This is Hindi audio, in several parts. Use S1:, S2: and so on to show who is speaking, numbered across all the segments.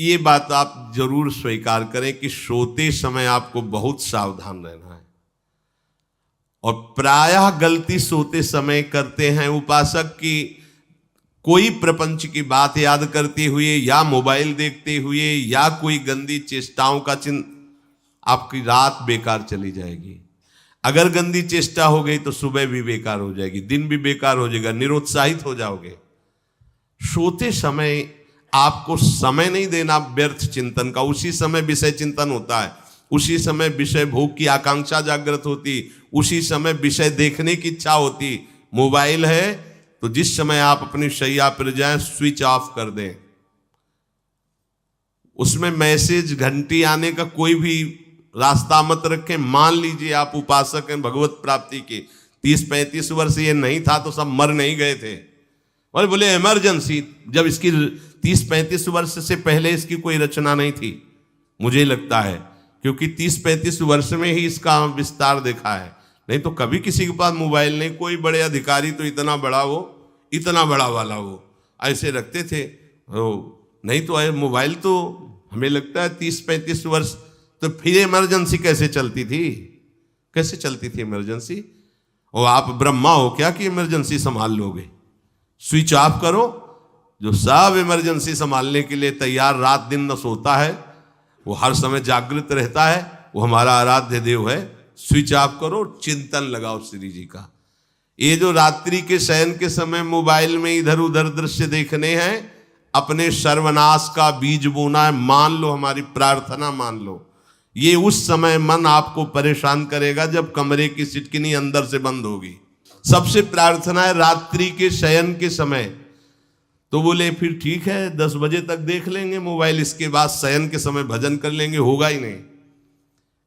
S1: ये बात आप जरूर स्वीकार करें कि सोते समय आपको बहुत सावधान रहना है। और प्रायः गलती सोते समय करते हैं उपासक की, कोई प्रपंच की बात याद करते हुए या मोबाइल देखते हुए या कोई गंदी चेष्टाओं का आपकी रात बेकार चली जाएगी। अगर गंदी चेष्टा हो गई तो सुबह भी बेकार हो जाएगी, दिन भी बेकार हो जाएगा, निरुत्साहित हो जाओगे। सोते समय आपको समय नहीं देना व्यर्थ चिंतन का। उसी समय विषय चिंतन होता है, उसी समय विषय भोग की आकांक्षा जागृत होती, उसी समय विषय देखने की इच्छा होती। मोबाइल है तो जिस समय आप अपनी शैया पर जाएं स्विच ऑफ कर दें। उसमें मैसेज घंटी आने का कोई भी रास्ता मत रखें। मान लीजिए आप उपासक हैं भगवत प्राप्ति के, 30-35 वर्ष ये नहीं था तो सब मर नहीं गए थे। और बोले इमरजेंसी, जब इसकी 30-35 वर्ष से पहले इसकी कोई रचना नहीं थी, मुझे लगता है, क्योंकि 30-35 वर्ष में ही इसका विस्तार देखा है। नहीं तो कभी किसी के पास मोबाइल नहीं। कोई बड़े अधिकारी तो इतना बड़ा वो, इतना बड़ा वाला वो ऐसे रखते थे। नहीं तो मोबाइल तो हमें लगता है 30-35 वर्ष। तो फिर इमरजेंसी कैसे चलती थी? कैसे चलती थी इमरजेंसी? और आप ब्रह्मा हो क्या कि इमरजेंसी संभाल लोगे? स्विच ऑफ करो। जो सब इमरजेंसी संभालने के लिए तैयार, रात दिन न सोता है, वो हर समय जागृत रहता है, वो हमारा आराध्य देव है। स्विच ऑफ करो, चिंतन लगाओ श्री जी का। ये जो रात्रि के शयन के समय मोबाइल में इधर उधर दृश्य देखने हैं, अपने सर्वनाश का बीज बोना है। मान लो, हमारी प्रार्थना मान लो, ये उस समय मन आपको परेशान करेगा जब कमरे की सिटकिनी अंदर से बंद होगी। सबसे प्रार्थना है रात्रि के शयन के समय। तो बोले फिर ठीक है 10 बजे तक देख लेंगे मोबाइल, इसके बाद शयन के समय भजन कर लेंगे। होगा ही नहीं।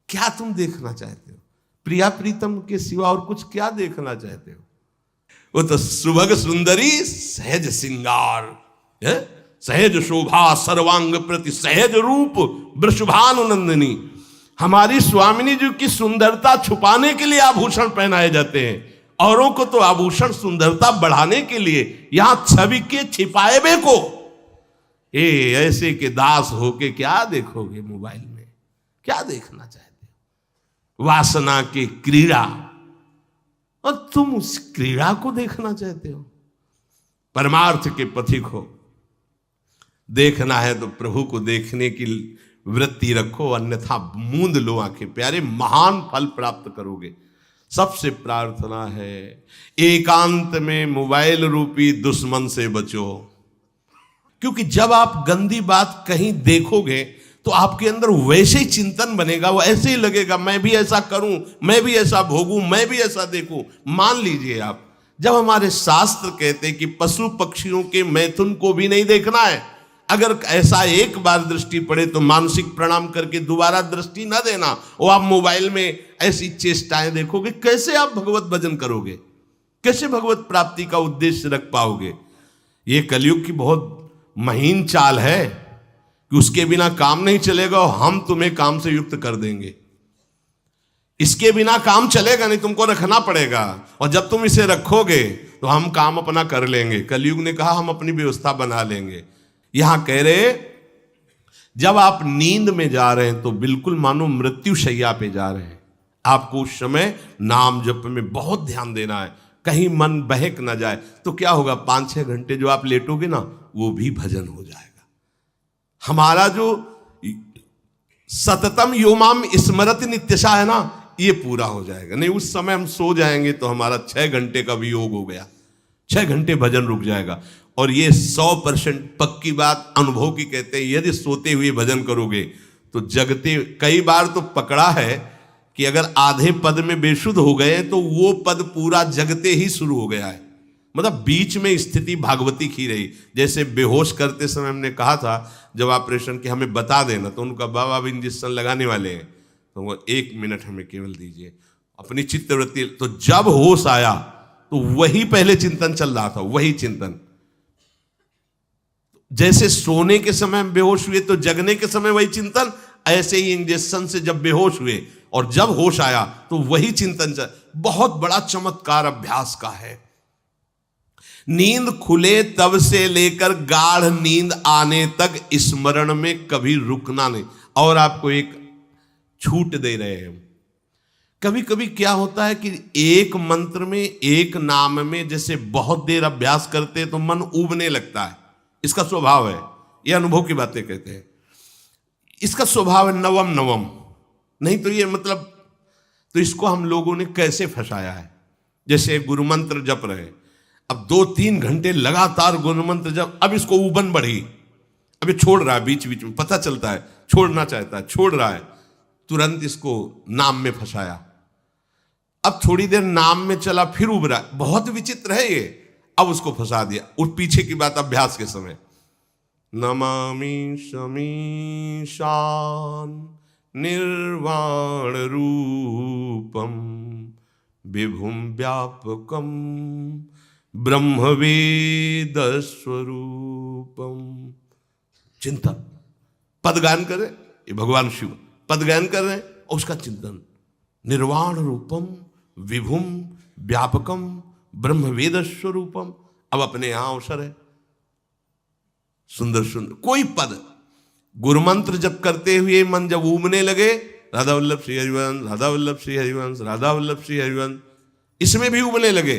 S1: क्या तुम देखना चाहते हो? प्रिया प्रीतम के सिवा और कुछ क्या देखना चाहते हो? वो तो सुभग सुंदरी सहज सिंगार, सहज शोभा सर्वांग प्रति सहज रूप वृषभानुनंदिनी। हमारी स्वामिनी जी की सुंदरता छुपाने के लिए आभूषण पहनाए जाते हैं, औरों को तो आभूषण सुंदरता बढ़ाने के लिए। यहां छवि के छिपाए बे को ऐसे के दास होके क्या देखोगे मोबाइल में? क्या देखना चाहते हो? वासना की क्रीड़ा, और तुम उस क्रीड़ा को देखना चाहते हो? परमार्थ के पथिक हो। देखना है तो प्रभु को देखने की वृत्ति रखो, अन्यथा मूंद लो आंखें। प्यारे, महान फल प्राप्त करोगे। सबसे प्रार्थना है एकांत में मोबाइल रूपी दुश्मन से बचो। क्योंकि जब आप गंदी बात कहीं देखोगे तो आपके अंदर वैसे ही चिंतन बनेगा, वो ऐसे ही लगेगा मैं भी ऐसा करूं, मैं भी ऐसा भोगूं, मैं भी ऐसा देखूं। मान लीजिए आप, जब हमारे शास्त्र कहते हैं कि पशु पक्षियों के मैथुन को भी नहीं देखना है, अगर ऐसा एक बार दृष्टि पड़े तो मानसिक प्रणाम करके दोबारा दृष्टि ना देना। और आप मोबाइल में ऐसी चेष्टाएं देखोगे, कैसे आप भगवत भजन करोगे? कैसे भगवत प्राप्ति का उद्देश्य रख पाओगे? ये कलयुग की बहुत महीन चाल है कि उसके बिना काम नहीं चलेगा और हम तुम्हें काम से युक्त कर देंगे। इसके बिना काम चलेगा नहीं, तुमको रखना पड़ेगा। और जब तुम इसे रखोगे तो हम काम अपना कर लेंगे। कलयुग ने कहा हम अपनी व्यवस्था बना लेंगे। यहां कह रहे जब आप नींद में जा रहे हैं तो बिल्कुल मानो मृत्यु शैया पे जा रहे हैं। आपको उस समय नाम जप में बहुत ध्यान देना है, कहीं मन बहक ना जाए। तो क्या होगा, 5-6 घंटे जो आप लेटोगे ना, वो भी भजन हो जाएगा। हमारा जो सततम योमाम स्मरति नित्यशा है ना, ये पूरा हो जाएगा। नहीं, उस समय हम सो जाएंगे तो हमारा 6 घंटे का वियोग हो गया, 6 घंटे भजन रुक जाएगा। और ये 100% पक्की बात अनुभव की कहते हैं। यदि सोते हुए भजन करोगे तो जगते, कई बार तो पकड़ा है कि अगर आधे पद में बेशुद्ध हो गए तो वो पद पूरा जगते ही शुरू हो गया है। मतलब बीच में स्थिति भागवती की रही। जैसे बेहोश करते समय हमने कहा था जब ऑपरेशन के हमें बता देना, तो उनका बाबा अब इंजेक्शन लगाने वाले हैं तो वो 1 मिनट हमें केवल दीजिए, अपनी चित्तवृत्ति। तो जब होश आया तो वही पहले चिंतन चल रहा था, वही चिंतन। जैसे सोने के समय बेहोश हुए तो जगने के समय वही चिंतन, ऐसे ही इंजेक्शन से जब बेहोश हुए और जब होश आया तो वही चिंतन चल। बहुत बड़ा चमत्कार अभ्यास का है। नींद खुले तब से लेकर गाढ़ नींद आने तक स्मरण में कभी रुकना नहीं। और आपको एक छूट दे रहे हैं। कभी कभी क्या होता है कि एक मंत्र में, एक नाम में जैसे बहुत देर अभ्यास करते हैं तो मन उबने लगता है। इसका स्वभाव है, ये अनुभव की बातें कहते हैं। इसका स्वभाव है नवम नवम, नहीं तो ये मतलब, तो इसको हम लोगों ने कैसे फंसाया है। जैसे गुरु मंत्र जप रहे, अब 2-3 घंटे लगातार गुरु मंत्र जप, अब इसको उबन बढ़ी, अब ये छोड़ रहा है, बीच बीच में पता चलता है छोड़ना चाहता है, छोड़ रहा है, तुरंत इसको नाम में फंसाया। अब थोड़ी देर नाम में चला, फिर उब रहा है, बहुत विचित्र है ये। अब उसको फंसा दिया। उस पीछे की बात अभ्यास के समय, नमामि शमीशान निर्वाण रूपम विभुम व्यापकम ब्रह्मवेद स्वरूपम। चिंतन, पदगान करे, ये भगवान शिव पदगान कर रहे हैं और उसका चिंतन, निर्वाण रूपम विभुम व्यापकम ब्रह्मवेद स्वरूपम। अब अपने यहां अवसर है, सुंदर सुंदर कोई पद गुरुमंत्र जब करते हुए मन जब उबने लगे, राधा वल्लभ श्री हरिवंश, राधा वल्लभ श्री हरिवंश, राधा वल्लभ श्री हरिवंश, इसमें भी उबने लगे,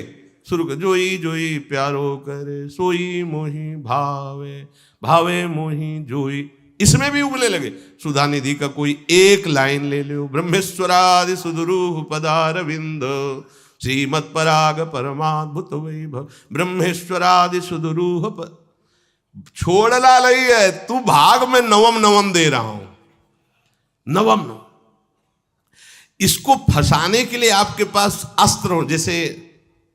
S1: शुरू कर, जोई जोई प्यारो करे सोई मोही भावे, भावे मोही जोई, इसमें भी उबने लगे। सुधा निधि का कोई एक लाइन ले लो, ब्रह्मेश्वरादि सुदुरूह पदारविंद श्रीमत् पराग परमाद्भुत वैभव, ब्रह्मेश्वरादि सुदुरूह छोड़ना नहीं है, तू भाग में नवम नवम दे रहा हूं, नवम नवम। इसको फंसाने के लिए आपके पास अस्त्र हो, जैसे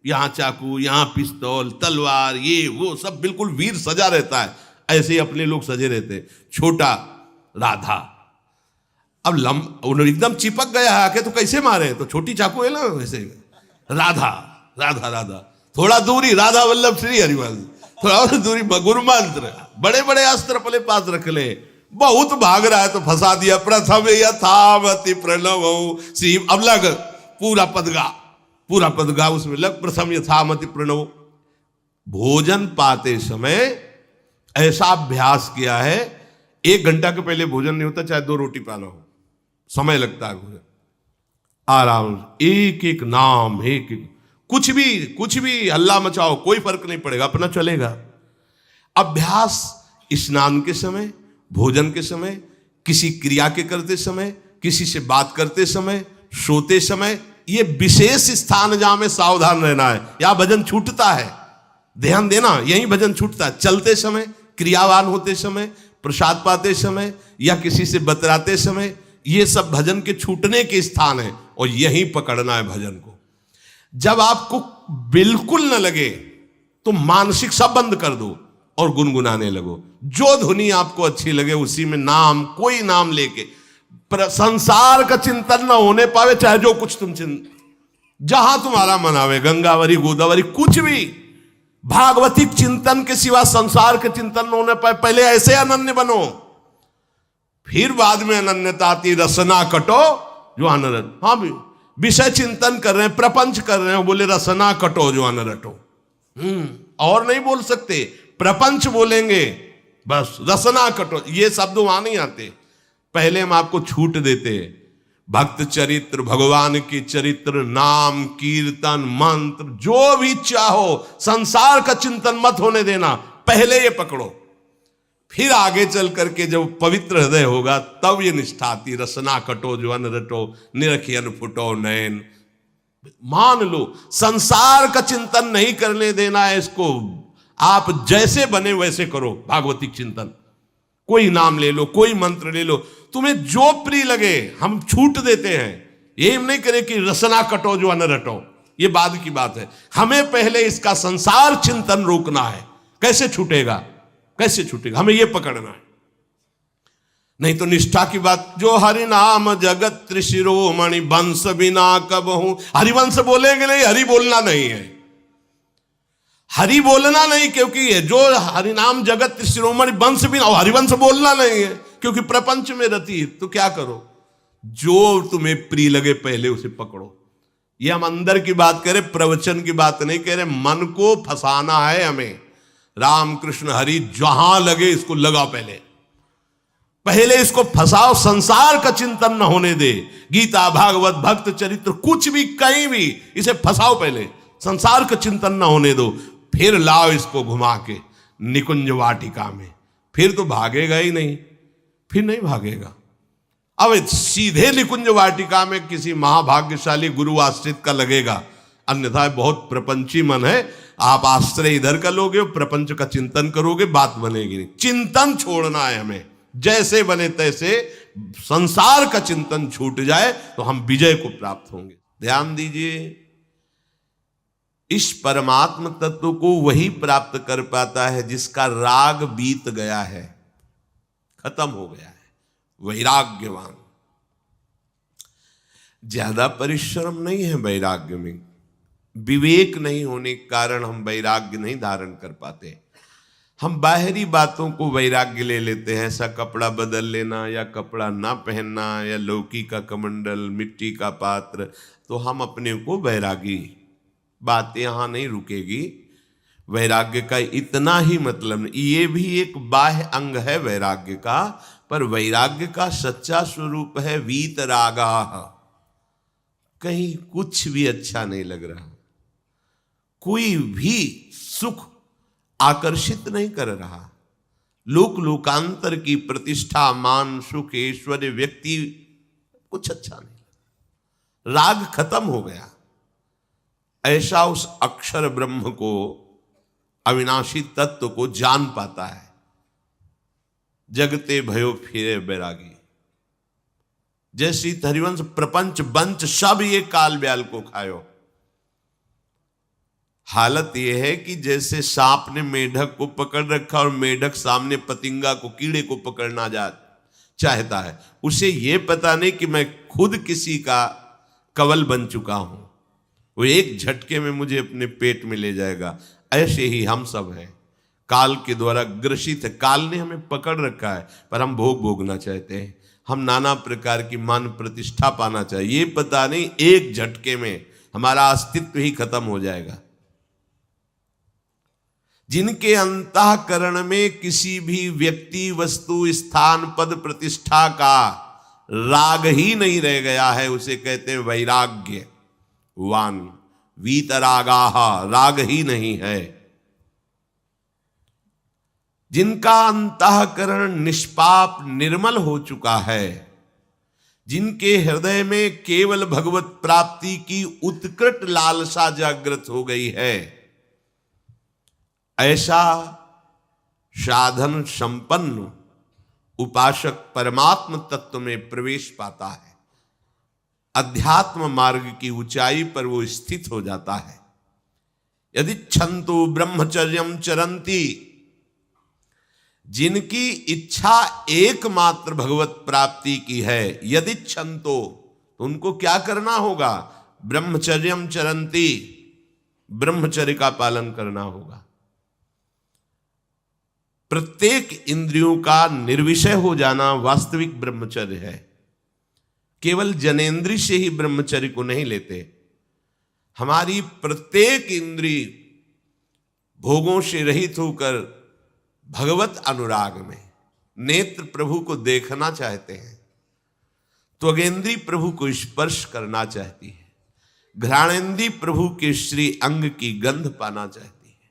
S1: यहां चाकू, यहां पिस्तौल, तलवार, ये वो सब बिल्कुल वीर सजा रहता है, ऐसे ही अपने लोग सजे रहते। छोटा राधा, अब एकदम चिपक गया है आके, तो कैसे मारे, तो छोटी चाकू है ना वैसे, राधा राधा राधा, थोड़ा दूरी राधा वल्लभ श्री हरिवंश, थोड़ा और दूरी गुरु मंत्र, बड़े बड़े अस्त्र अपने पास रख ले। बहुत भाग रहा है तो फंसा दिया। प्रथम यथावति प्रणव श्री, अब लग पूरा पदगा, पूरा पदगा उसमें लग, प्रथम यथामति प्रणव। भोजन पाते समय ऐसा अभ्यास किया है, 1 घंटा के पहले भोजन नहीं होता, चाहे 2 रोटी पाना हो, समय लगता है भोजन। आराम, एक एक नाम, एक एक, कुछ भी हल्ला मचाओ, कोई फर्क नहीं पड़ेगा, अपना चलेगा। अभ्यास स्नान के समय, भोजन के समय, किसी क्रिया के करते समय, किसी से बात करते समय, सोते समय, ये विशेष स्थान जहां में सावधान रहना है। यहां भजन छूटता है, ध्यान देना, यही भजन छूटता है। चलते समय, क्रियावान होते समय, प्रसाद पाते समय या किसी से बतराते समय, ये सब भजन के छूटने के स्थान है और यहीं पकड़ना है भजन को। जब आपको बिल्कुल न लगे तो मानसिक सब बंद कर दो और गुनगुनाने लगो। जो धुनी आपको अच्छी लगे उसी में नाम, कोई नाम लेके, संसार का चिंतन न होने पावे, चाहे जो कुछ तुम जहां तुम्हारा मन आवे, गंगावरी गोदावरी, कुछ भी भागवतिक चिंतन के सिवा संसार के चिंतन न होने पाए। पहले ऐसे अनन्य बनो, फिर बाद में अनन्यता आती, रसना कटो जो अनरट। हाँ भी विषय चिंतन कर रहे हैं, प्रपंच कर रहे हैं, बोले रसना कटो जो अनरटो। और नहीं बोल सकते, प्रपंच बोलेंगे बस, रसना कटो, ये शब्द वहां नहीं आते। पहले हम आपको छूट देते, भक्त चरित्र, भगवान की चरित्र, नाम, कीर्तन, मंत्र, जो भी चाहो, संसार का चिंतन मत होने देना, पहले ये पकड़ो। फिर आगे चल करके जब पवित्र हृदय होगा तब ये निष्ठा आती, रसना कटो जो अन रटो, निरखियन फुटो नयन। मान लो संसार का चिंतन नहीं करने देना है इसको, आप जैसे बने वैसे करो भागवतिक चिंतन। कोई नाम ले लो, कोई मंत्र ले लो, तुम्हें जो प्रिय लगे, हम छूट देते हैं। ये हम नहीं करें कि रसना कटो जो अन रटो, ये बाद की बात है। हमें पहले इसका संसार चिंतन रोकना है। कैसे छूटेगा, कैसे छूटेगा, हमें यह पकड़ना है। नहीं तो निष्ठा की बात, जो हरि नाम जगत त्रिशिरोमणि वंश बिना कबहू, हरिवंश बोलेंगे नहीं, हरि बोलना नहीं है, हरि बोलना नहीं, क्योंकि जो हरिनाम जगत त्रिशिरोमणि वंश बिना, हरिवंश बोलना नहीं है क्योंकि प्रपंच में रति। तो क्या करो, जो तुम्हें प्रिय लगे पहले उसे पकड़ो। ये हम अंदर की बात करें, प्रवचन की बात नहीं कह रहे। मन को फंसाना है हमें। राम कृष्ण हरि जहां लगे इसको लगा, पहले इसको फंसाओ, संसार का चिंतन न होने दे। गीता भागवत भक्त चरित्र कुछ भी कहीं भी इसे फंसाओ, पहले संसार का चिंतन न होने दो, फिर लाओ इसको घुमा के निकुंज वाटिका में। फिर तो भागेगा ही नहीं, फिर नहीं भागेगा। अब सीधे निकुंज वाटिका में किसी महाभाग्यशाली गुरु आश्रित का लगेगा, अन्यथा बहुत प्रपंची मन है। आप आश्रय इधर का लोगे, प्रपंच का चिंतन करोगे, बात बनेगी नहीं। चिंतन छोड़ना है हमें, जैसे बने तैसे संसार का चिंतन छूट जाए तो हम विजय को प्राप्त होंगे। ध्यान दीजिए, इस परमात्म तत्व को वही प्राप्त कर पाता है जिसका राग बीत गया है, खत्म हो गया है, वैराग्यवान। ज्यादा परिश्रम नहीं है वैराग्य में, विवेक नहीं होने के कारण हम वैराग्य नहीं धारण कर पाते। हम बाहरी बातों को वैराग्य ले लेते हैं, ऐसा कपड़ा बदल लेना या कपड़ा ना पहनना या लौकी का कमंडल, मिट्टी का पात्र, तो हम अपने को वैरागी। बात यहां नहीं रुकेगी। वैराग्य का इतना ही मतलब नहीं, ये भी एक बाह्य अंग है वैराग्य का, पर वैराग्य का सच्चा स्वरूप है वीतरागा। कहीं कुछ भी अच्छा नहीं लग रहा, कोई भी सुख आकर्षित नहीं कर रहा, लोक लोकांतर की प्रतिष्ठा, मान, सुख, ऐश्वर्य, व्यक्ति, कुछ अच्छा नहीं। राग खत्म हो गया। ऐसा उस अक्षर ब्रह्म को, अविनाशी तत्व को जान पाता है। जगते भयो फिरे बैरागी। जैसी हरिवंश प्रपंच बंच सब ये काल ब्याल को खायो। हालत यह है कि जैसे सांप ने मेढक को पकड़ रखा और मेढक सामने पतिंगा को, कीड़े को पकड़ना चाहता है। उसे यह पता नहीं कि मैं खुद किसी का कवल बन चुका हूं, वो एक झटके में मुझे अपने पेट में ले जाएगा। ऐसे ही हम सब हैं, काल के द्वारा ग्रसित है। काल ने हमें पकड़ रखा है, पर हम भोग भोगना चाहते हैं। हम नाना प्रकार की मान प्रतिष्ठा पाना चाहिए, ये पता नहीं एक झटके में हमारा अस्तित्व ही खत्म हो जाएगा। जिनके अंतःकरण में किसी भी व्यक्ति, वस्तु, स्थान, पद, प्रतिष्ठा का राग ही नहीं रह गया है, उसे कहते हैं वैराग्यवान। वीतरागाः, राग ही नहीं है। जिनका अंतःकरण निष्पाप निर्मल हो चुका है, जिनके हृदय में केवल भगवत प्राप्ति की उत्कट लालसा जागृत हो गई है, ऐसा साधन संपन्न उपासक परमात्म तत्व में प्रवेश पाता है। अध्यात्म मार्ग की ऊंचाई पर वो स्थित हो जाता है। यदि छंतु ब्रह्मचर्यम चरंती, जिनकी इच्छा एकमात्र भगवत प्राप्ति की है, यदि छंतो, तो उनको क्या करना होगा? ब्रह्मचर्यम चरंती, ब्रह्मचर्य का पालन करना होगा। प्रत्येक इंद्रियों का निर्विषय हो जाना वास्तविक ब्रह्मचर्य है। केवल जनेन्द्रिय से ही ब्रह्मचर्य को नहीं लेते। हमारी प्रत्येक इंद्रिय भोगों से रहित होकर भगवत अनुराग में, नेत्र प्रभु को देखना चाहते हैं, त्वगेंद्री प्रभु को स्पर्श करना चाहती है, घ्राणेन्द्री प्रभु के श्री अंग की गंध पाना चाहती है,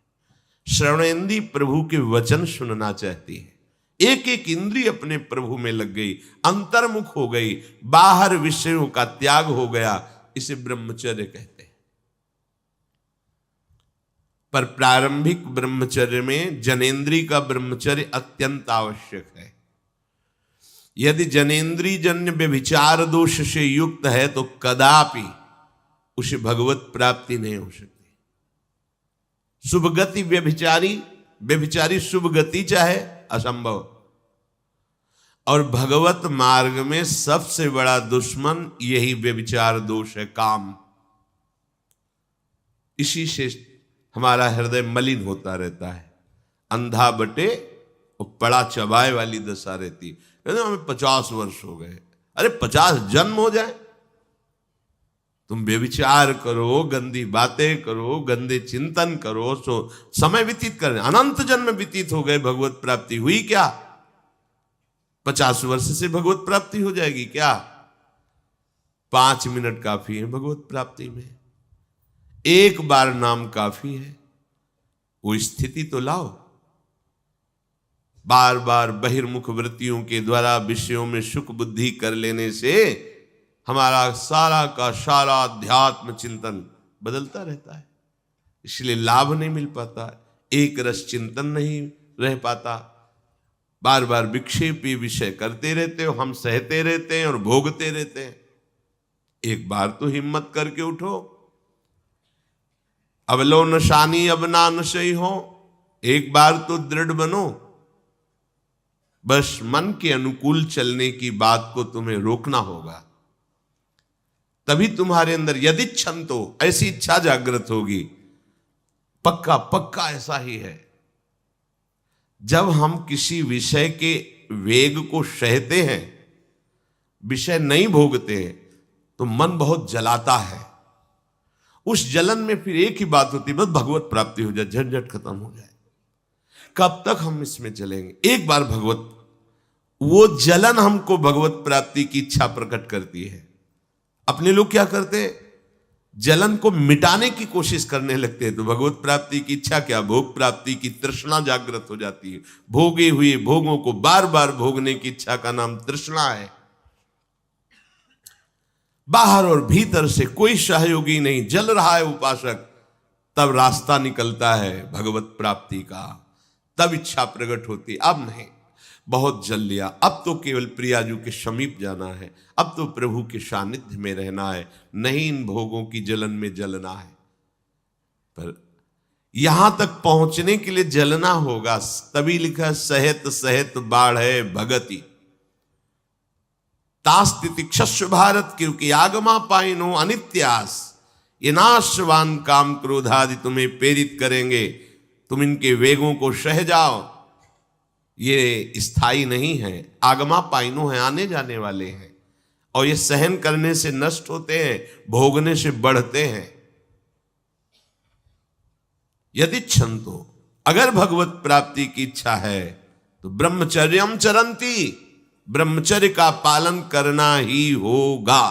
S1: श्रवणेन्द्री प्रभु के वचन सुनना चाहती है। एक एक इंद्रिय अपने प्रभु में लग गई, अंतर्मुख हो गई, बाहर विषयों का त्याग हो गया। इसे ब्रह्मचर्य कहते हैं। पर प्रारंभिक ब्रह्मचर्य में जनेन्द्रिय का ब्रह्मचर्य अत्यंत आवश्यक है। यदि जनेन्द्रिय जन्य व्यभिचार दोष से युक्त है तो कदापि उसे भगवत प्राप्ति नहीं हो सकती। शुभ गति व्यभिचारी शुभ गति चाहे, असंभव। और भगवत मार्ग में सबसे बड़ा दुश्मन यही व्यभिचार दोष है, काम। इसी से हमारा हृदय मलिन होता रहता है, अंधा बटे और पड़ा चबाए वाली दशा रहती। कहते हमें 50 वर्ष हो गए। अरे 50 जन्म हो जाए तुम व्यभिचार करो, गंदी बातें करो, गंदे चिंतन करो, सो समय व्यतीत कर, अनंत जन्म व्यतीत हो गए, भगवत प्राप्ति हुई क्या? 50 वर्ष से भगवत प्राप्ति हो जाएगी क्या? 5 मिनट काफी है भगवत प्राप्ति में, एक बार नाम काफी है। वो स्थिति तो लाओ। बार बार बहिर्मुख वृत्तियों के द्वारा विषयों में सुख बुद्धि कर लेने से हमारा सारा का सारा अध्यात्म चिंतन बदलता रहता है, इसलिए लाभ नहीं मिल पाता, एक रस चिंतन नहीं रह पाता। बार बार विक्षेपी विषय करते रहते हो, हम सहते रहते हैं और भोगते रहते हैं। एक बार तो हिम्मत करके उठो, अब लो नशानी अब ना नशई हो, एक बार तो दृढ़ बनो। बस मन के अनुकूल चलने की बात को तुम्हें रोकना होगा, तभी तुम्हारे अंदर यदि क्षण तो ऐसी इच्छा जागृत होगी। पक्का पक्का ऐसा ही है, जब हम किसी विषय के वेग को सहते हैं, विषय नहीं भोगते हैं, तो मन बहुत जलाता है। उस जलन में फिर एक ही बात होती है, बस भगवत प्राप्ति हो जाए, झंझट खत्म हो जाए। कब तक हम इसमें चलेंगे? एक बार भगवत, वो जलन हमको भगवत प्राप्ति की इच्छा प्रकट करती है। अपने लोग क्या करते हैं, जलन को मिटाने की कोशिश करने लगते हैं, तो भगवत प्राप्ति की इच्छा क्या, भोग प्राप्ति की तृष्णा जागृत हो जाती है। भोगे हुए भोगों को बार बार भोगने की इच्छा का नाम तृष्णा है। बाहर और भीतर से कोई सहयोगी नहीं, जल रहा है उपासक, तब रास्ता निकलता है भगवत प्राप्ति का, तब इच्छा प्रकट होती। अब नहीं, बहुत जल लिया, अब तो केवल प्रियाजू के समीप जाना है, अब तो प्रभु के सानिध्य में रहना है, नहीं इन भोगों की जलन में जलना है। पर यहां तक पहुंचने के लिए जलना होगा, तभी लिखा सहित सहित बाढ़ भगति तास्तितिक्षस्व भारत, क्योंकि आगमा पाइनो अनित्यास, ये नाशवान काम क्रोधादि तुम्हें प्रेरित करेंगे, तुम इनके वेगों को सह जाओ, ये स्थायी नहीं है। आगमा पाइनो है, आने जाने वाले हैं, और ये सहन करने से नष्ट होते हैं, भोगने से बढ़ते हैं। यदि क्षंतो, अगर भगवत प्राप्ति की इच्छा है तो ब्रह्मचर्यम चरंती, ब्रह्मचर्य का पालन करना ही होगा,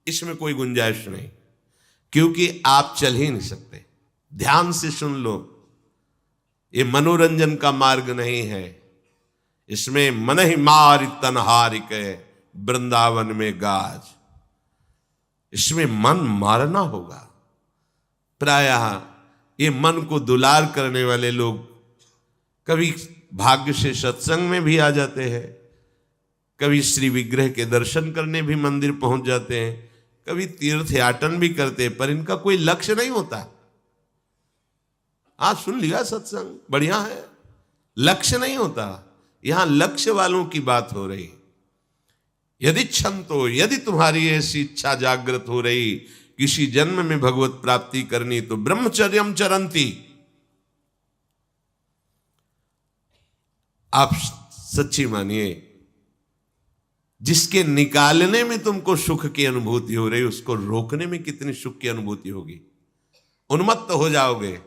S1: इसमें कोई गुंजाइश नहीं, क्योंकि आप चल ही नहीं सकते। ध्यान से सुन लो, ये मनोरंजन का मार्ग नहीं है, इसमें मन ही मार तनहारिक वृंदावन में गाज, इसमें मन मारना होगा। प्रायः ये मन को दुलार करने वाले लोग कभी भाग्य से सत्संग में भी आ जाते हैं, कभी श्री विग्रह के दर्शन करने भी मंदिर पहुंच जाते हैं, कभी तीर्थ याटन भी करते हैं, पर इनका कोई लक्ष्य नहीं होता। आज सुन लिया सत्संग, बढ़िया है, लक्ष्य नहीं होता। यहां लक्ष्य वालों की बात हो रही। यदि क्षण तो, यदि तुम्हारी ऐसी इच्छा जागृत हो रही किसी जन्म में भगवत प्राप्ति करनी, तो ब्रह्मचर्यम चरंती, आप सच्ची मानिए, जिसके निकालने में तुमको सुख की अनुभूति हो रही, उसको रोकने में कितनी सुख की अनुभूति होगी। उन्मत्त हो जाओगे,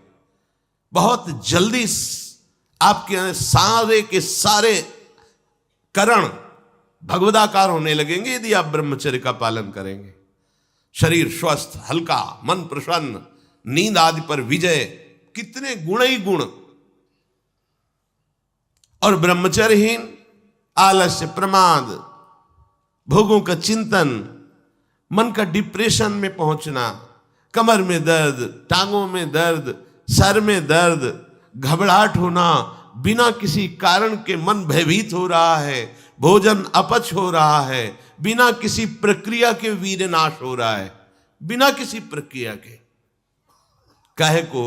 S1: बहुत जल्दी आपके सारे के सारे करण भगवदाकार होने लगेंगे यदि आप ब्रह्मचर्य का पालन करेंगे। शरीर स्वस्थ, हल्का, मन प्रसन्न, नींद आदि पर विजय, कितने गुण ही गुण। और ब्रह्मचर्यहीन आलस्य, प्रमाद, भोगों का चिंतन, मन का डिप्रेशन में पहुंचना, कमर में दर्द, टांगों में दर्द, सर में दर्द, घबराहट होना, बिना किसी कारण के मन भयभीत हो रहा है, भोजन अपच हो रहा है, बिना किसी प्रक्रिया के वीर नाश हो रहा है, बिना किसी प्रक्रिया के। काहे को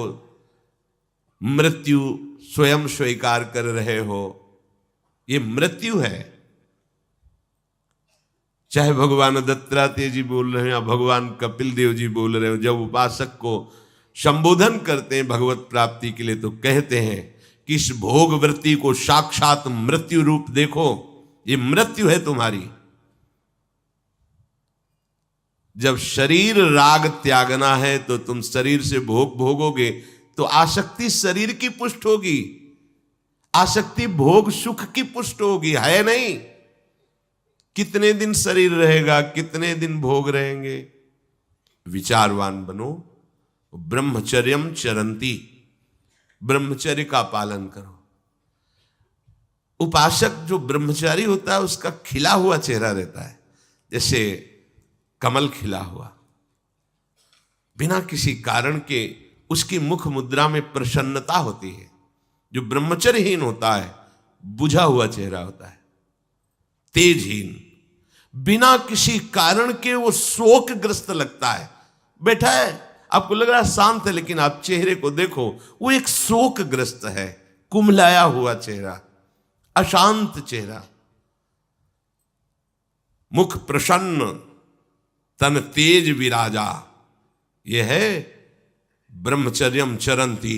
S1: मृत्यु स्वयं स्वीकार कर रहे हो, ये मृत्यु है। चाहे भगवान दत्तात्रेय जी बोल रहे हैं या भगवान कपिल देव जी बोल रहे हो, जब उपासक को संबोधन करते हैं भगवत प्राप्ति के लिए, तो कहते हैं कि इस भोग वृत्ति को साक्षात मृत्यु रूप देखो, ये मृत्यु है तुम्हारी। जब शरीर राग त्यागना है तो तुम शरीर से भोग भोगोगे तो आसक्ति शरीर की पुष्ट होगी, आसक्ति भोग सुख की पुष्ट होगी, है नहीं। कितने दिन शरीर रहेगा, कितने दिन भोग रहेंगे। विचारवान बनो, ब्रह्मचर्यम चरंती, ब्रह्मचर्य का पालन करो। उपासक जो ब्रह्मचारी होता है उसका खिला हुआ चेहरा रहता है, जैसे कमल खिला हुआ, बिना किसी कारण के उसकी मुख मुद्रा में प्रसन्नता होती है। जो ब्रह्मचर्यहीन होता है बुझा हुआ चेहरा होता है, तेजहीन, बिना किसी कारण के वो शोकग्रस्त लगता है। बैठा है, आपको लग रहा है शांत है, लेकिन आप चेहरे को देखो, वो एक शोकग्रस्त है, कुम्हलाया हुआ चेहरा, अशांत चेहरा। मुख प्रसन्न, तन तेज विराजा, यह है ब्रह्मचर्यम चरंती,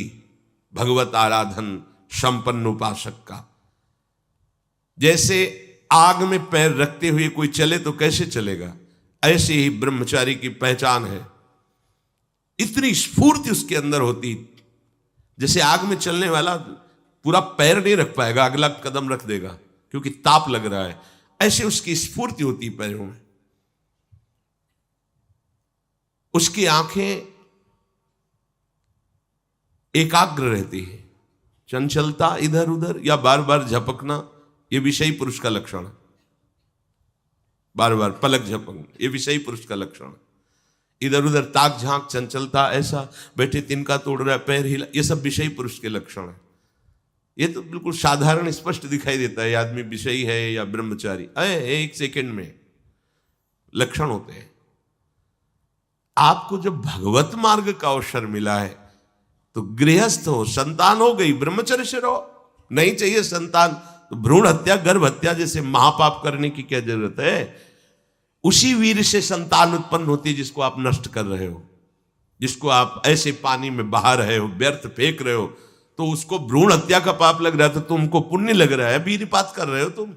S1: भगवत आराधन संपन्न उपासक का। जैसे आग में पैर रखते हुए कोई चले तो कैसे चलेगा, ऐसे ही ब्रह्मचारी की पहचान है। इतनी स्फूर्ति उसके अंदर होती, जैसे आग में चलने वाला पूरा पैर नहीं रख पाएगा, अगला कदम रख देगा क्योंकि ताप लग रहा है, ऐसे उसकी स्फूर्ति होती पैरों में। उसकी आंखें एकाग्र रहती है, चंचलता इधर उधर या बार बार झपकना, यह विषयी पुरुष का लक्षण है। बार बार पलक झपकना, यह विषयी पुरुष का लक्षण है। इधर उधर ताक झांक, चंचलता, ऐसा बैठे तिनका तोड़ रहा है, पैर हिला, यह सब विषयी पुरुष के लक्षण है। यह तो बिल्कुल साधारण स्पष्ट दिखाई देता है आदमी विषयी है या ब्रह्मचारी, एक सेकंड में लक्षण होते हैं। आपको जब भगवत मार्ग का अवसर मिला है तो गृहस्थ हो, संतान हो गई, ब्रह्मचर्य से रहो। नहीं चाहिए संतान तो भ्रूण हत्या, गर्भ हत्या जैसे महापाप करने की क्या जरूरत है। उसी वीर से संतान उत्पन्न होती है जिसको आप नष्ट कर रहे हो, जिसको आप ऐसे पानी में बहा रहे हो, व्यर्थ फेंक रहे हो, तो उसको भ्रूण हत्या का पाप लग रहा है, तो तुमको पुण्य लग रहा है, वीरपात कर रहे हो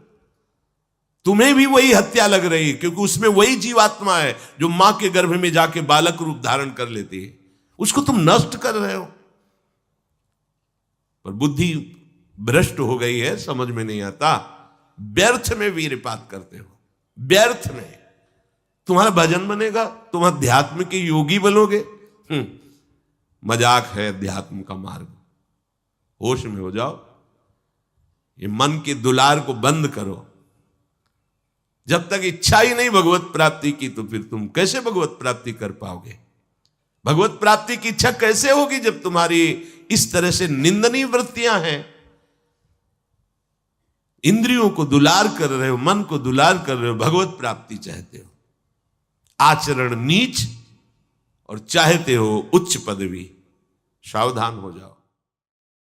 S1: तुम्हें भी वही हत्या लग रही है, क्योंकि उसमें वही जीवात्मा है जो मां के गर्भ में जाके बालक रूप धारण कर लेती है, उसको तुम नष्ट कर रहे हो। पर बुद्धि भ्रष्ट हो गई है, समझ में नहीं आता, व्यर्थ में वीरपात करते हो, व्यर्थ में। तुम्हारा भजन बनेगा, तुम अध्यात्म के योगी बनोगे, मजाक है अध्यात्म का मार्ग। होश में हो जाओ, ये मन के दुलार को बंद करो। जब तक इच्छा ही नहीं भगवत प्राप्ति की, तो फिर तुम कैसे भगवत प्राप्ति कर पाओगे। भगवत प्राप्ति की इच्छा कैसे होगी जब तुम्हारी इस तरह से निंदनीय वृत्तियां हैं। इंद्रियों को दुलार कर रहे हो, मन को दुलार कर रहे हो, भगवत प्राप्ति चाहते हो, आचरण नीच और चाहते हो उच्च पदवी। सावधान हो जाओ।